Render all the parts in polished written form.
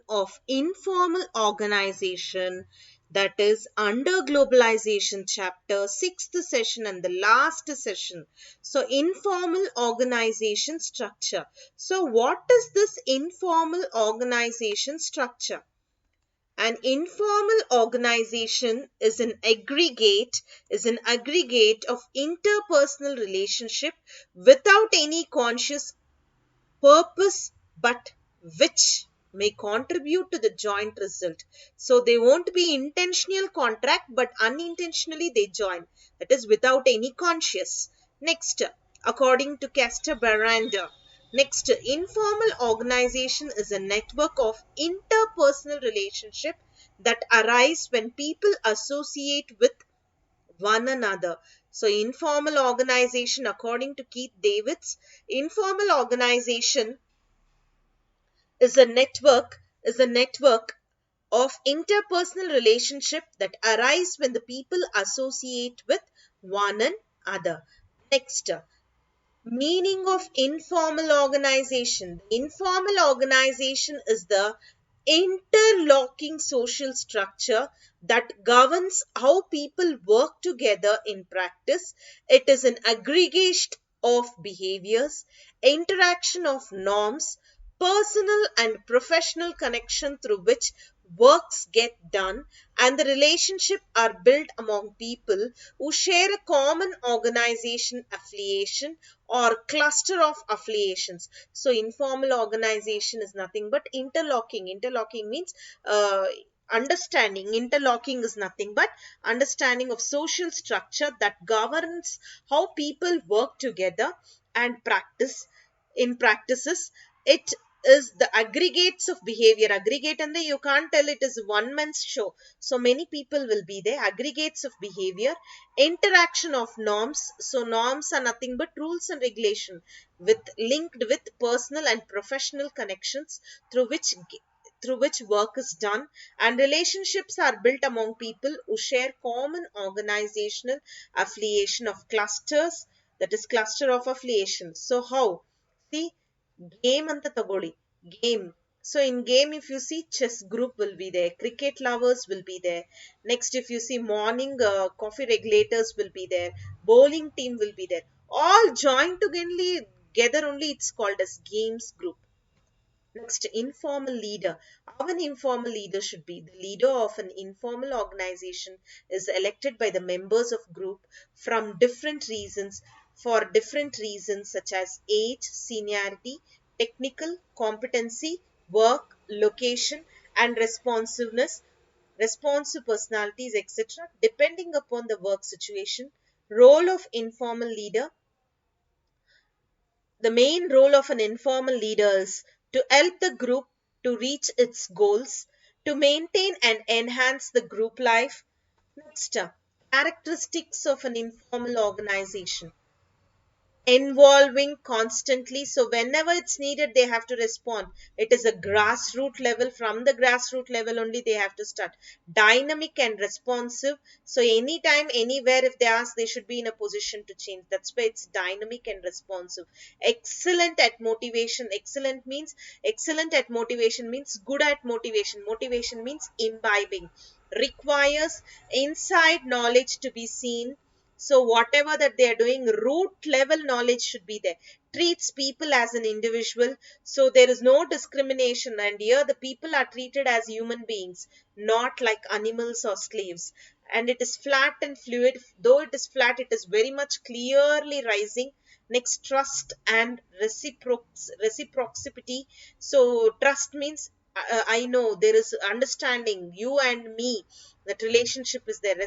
of informal organization, that is under globalization chapter, sixth session and the last session. So informal organization structure. So what is this informal organization structure? An informal organization is an aggregate of interpersonal relationship without any conscious purpose, but which may contribute to the joint result. So they won't be intentional contract, but unintentionally they join. That is without any conscious. Next, according to Castor Baranda, next, informal organization is a network of interpersonal relationship that arise when people associate with one another. So informal organization, according to Keith Davids, informal organization is a network of interpersonal relationship that arise when the people associate with one another. Next, meaning of informal organization. Informal organization is the interlocking social structure that governs how people work together in practice. It is an aggregation of behaviors, interaction of norms, personal and professional connection through which works get done, and the relationship are built among people who share a common organization affiliation or cluster of affiliations. So informal organization is nothing but interlocking means understanding. Interlocking is nothing but understanding of social structure that governs how people work together and practices. It is the aggregates of behavior. Aggregate, and you can't tell it is one man's show. So many people will be there. Aggregates of behavior, interaction of norms. So norms are nothing but rules and regulation with linked with personal and professional connections through which work is done, and relationships are built among people who share common organizational affiliation of clusters, that is cluster of affiliation. So how? See, game anta tagoli. Game. So in game, if you see, chess group will be there, cricket lovers will be there. Next, if you see, morning coffee regulators will be there, bowling team will be there. All joined together only, it's called as games group. Next, informal leader. How an informal leader should be. The leader of an informal organization is elected by the members of group from different reasons, for different reasons such as age, seniority, technical competency, work, location, and responsiveness, responsive personalities, etc., depending upon the work situation. Role of informal leader. The main role of an informal leader is to help the group to reach its goals, to maintain and enhance the group life. Next, characteristics of an informal organization. Involving constantly, so whenever it's needed they have to respond. It is a grassroots level. From the grassroots level only they have to start. Dynamic and responsive, so anytime anywhere if they ask, they should be in a position to change. That's why it's dynamic and responsive. Excellent at motivation means good at motivation. Motivation means imbibing. Requires inside knowledge to be seen, so whatever that they are doing, root level knowledge should be there. Treats people as an individual. So there is no discrimination, and here the people are treated as human beings, not like animals or slaves. And it is flat and fluid. Though it is flat, it is very much clearly rising. Next, trust and reciprocity. So trust means I know there is understanding, you and me, that relationship is there.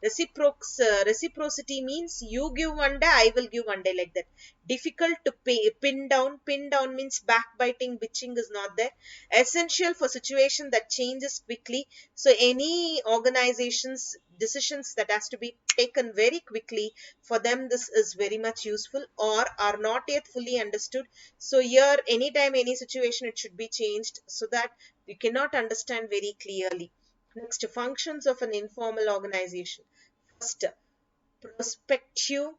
Reciprocity means you give one day, I will give one day, like that. Difficult to pin down. Pin down means backbiting, bitching is not there. Essential for situation that changes quickly. So any organization's decisions that has to be taken very quickly, for them this is very much useful, or are not yet fully understood. So here anytime any situation it should be changed, so that we cannot understand very clearly. Next, functions of an informal organization. First, prospective,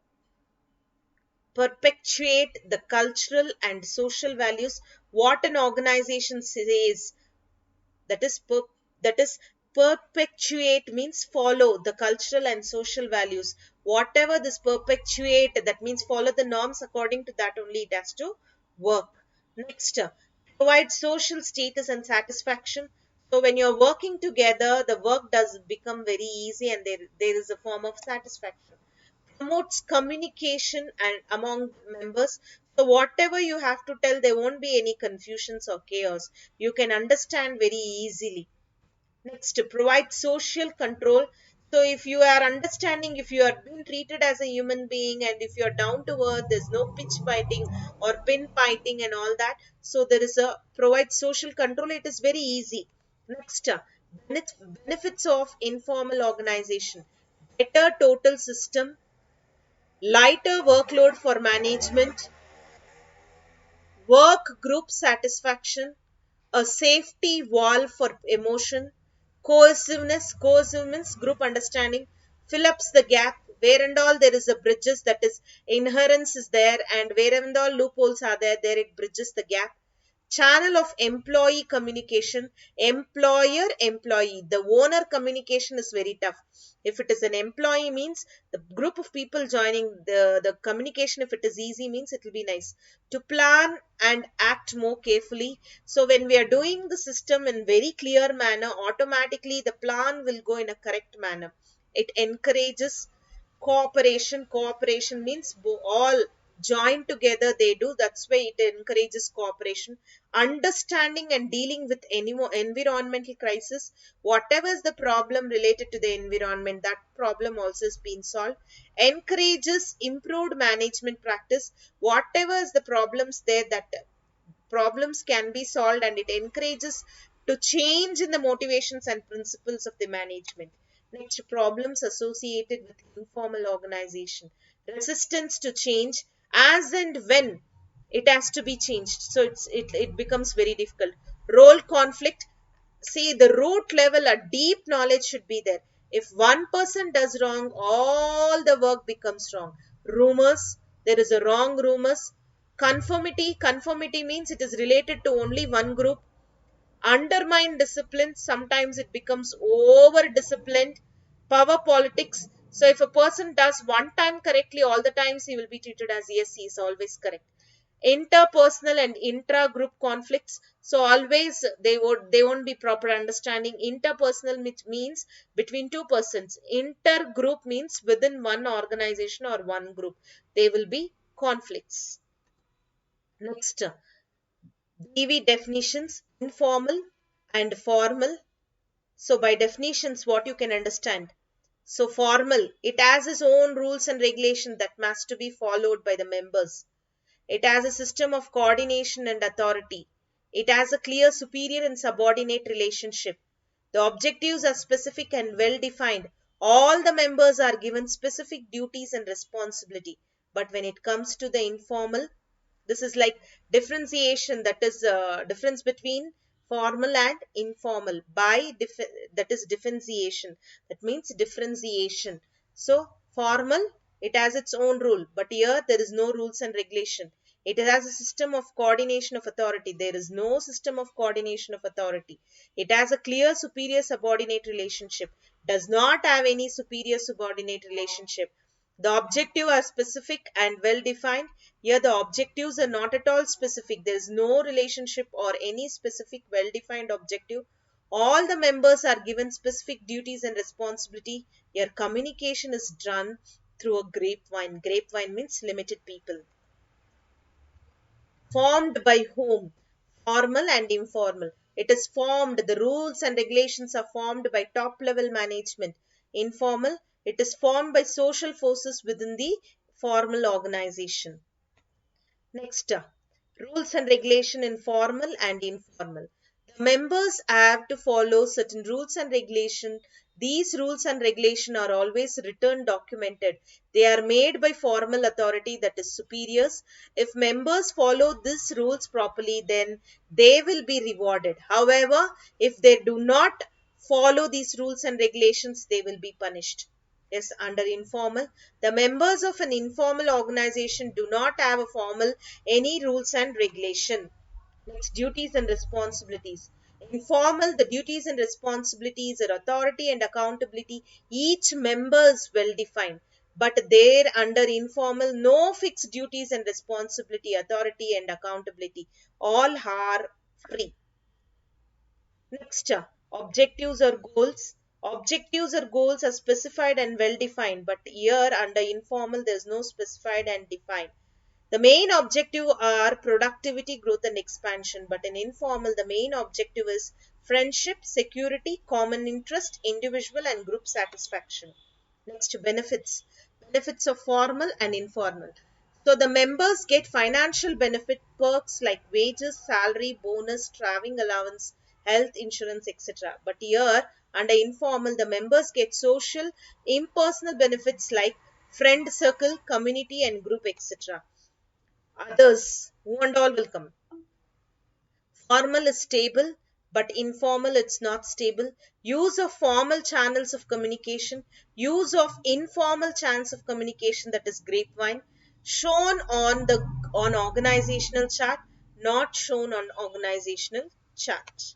perpetuate the cultural and social values. What an organization says, that is that is perpetuate means follow the cultural and social values. Whatever this perpetuate, that means follow the norms, according to that only it has to work. Next, provide social status and satisfaction. So when you're working together, the work does become very easy, and there is a form of satisfaction. Promotes communication and among members. So whatever you have to tell, there won't be any confusions or chaos. You can understand very easily. Next, to provide social control. So if you are understanding, if you are being treated as a human being, and if you are down to earth, there's no pitch fighting or pin fighting and all that. So there is a provide social control. It is very easy. Next, benefits of informal organization. Better total system, lighter workload for management, work group satisfaction, a safety wall for emotion, cohesiveness, group understanding, fill ups the gap where and all there is a bridges, that is inherence is there, and where and all loopholes are there, there it bridges the gap. Channel of employee communication, employer employee, the owner communication is very tough. If it is an employee means the group of people joining, the communication, if it is easy means it will be nice. To plan and act more carefully. So when we are doing the system in very clear manner, automatically the plan will go in a correct manner. It encourages cooperation. Cooperation means all join together they do, that's why it encourages cooperation. Understanding and dealing with any environmental crisis, whatever is the problem related to the environment, that problem also is being solved. Encourages improved management practice, whatever is the problems there, that problems can be solved, and it encourages to change in the motivations and principles of the management. Next, problems associated with informal organization. Resistance to change as and when it has to be changed. So it becomes very difficult. Role conflict. See, the root level, a deep knowledge should be there. If one person does wrong, all the work becomes wrong. Rumors, there is a wrong rumors. Conformity means it is related to only one group. Undermine discipline, sometimes it becomes over disciplined. Power politics, so if a person does one time correctly, all the times he will be treated as yes, he is always correct. Interpersonal and intra-group conflicts, so always they won't be proper understanding. Interpersonal means between two persons. Intergroup means within one organization or one group, there will be conflicts. Next, DV definitions, informal and formal. So by definitions, what you can understand. So formal, it has its own rules and regulation that must to be followed by the members. It has a system of coordination and authority. It has a clear superior and subordinate relationship. The objectives are specific and well defined. All the members are given specific duties and responsibility. But when it comes to the informal, this is like differentiation, that is difference between formal and informal. That is differentiation, that means differentiation. So formal, it has its own rule, but here there is no rules and regulation. It has a system of coordination of authority. There is no system of coordination of authority. It has a clear superior subordinate relationship, does not have any superior subordinate relationship. The objective are specific and well defined. Here the objectives are not at all specific. There is no relationship or any specific well defined objective. All the members are given specific duties and responsibility. Here communication is done through a grapevine. Grapevine means limited people. Formed by whom? Formal and informal. It is formed, the rules and regulations are formed by top level management. Informal, it is formed by social forces within the formal organization. Next, rules and regulation in formal and informal. The members have to follow certain rules and regulation. These rules and regulation are always written, documented. They are made by formal authority, that is superiors. If members follow these rules properly, then they will be rewarded. However, if they do not follow these rules and regulations, they will be punished. Yes, under informal, the members of an informal organization do not have a formal any rules and regulation. Next, duties and responsibilities. Informal, the duties and responsibilities or authority and accountability, each member is well defined. But there under informal, no fixed duties and responsibility, authority and accountability. All are free. Next, objectives or goals. Objectives or goals are specified and well defined, but here under informal, there is no specified and defined. The main objective are productivity, growth, and expansion, but in informal, the main objective is friendship, security, common interest, individual and group satisfaction. Next, benefits. Benefits of formal and informal. So the members get financial benefit perks like wages, salary, bonus, traveling allowance, health insurance, etc. But here, under informal, the members get social, impersonal benefits like friend circle, community, and group, etc. Others, who and all will come. Formal is stable, but informal it's not stable. Use of formal channels of communication, use of informal channels of communication, that is grapevine, shown on organizational chart, not shown on organizational chart.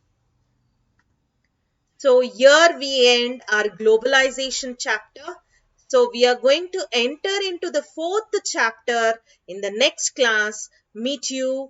So here we end our globalization chapter. So we are going to enter into the fourth chapter in the next class. Meet you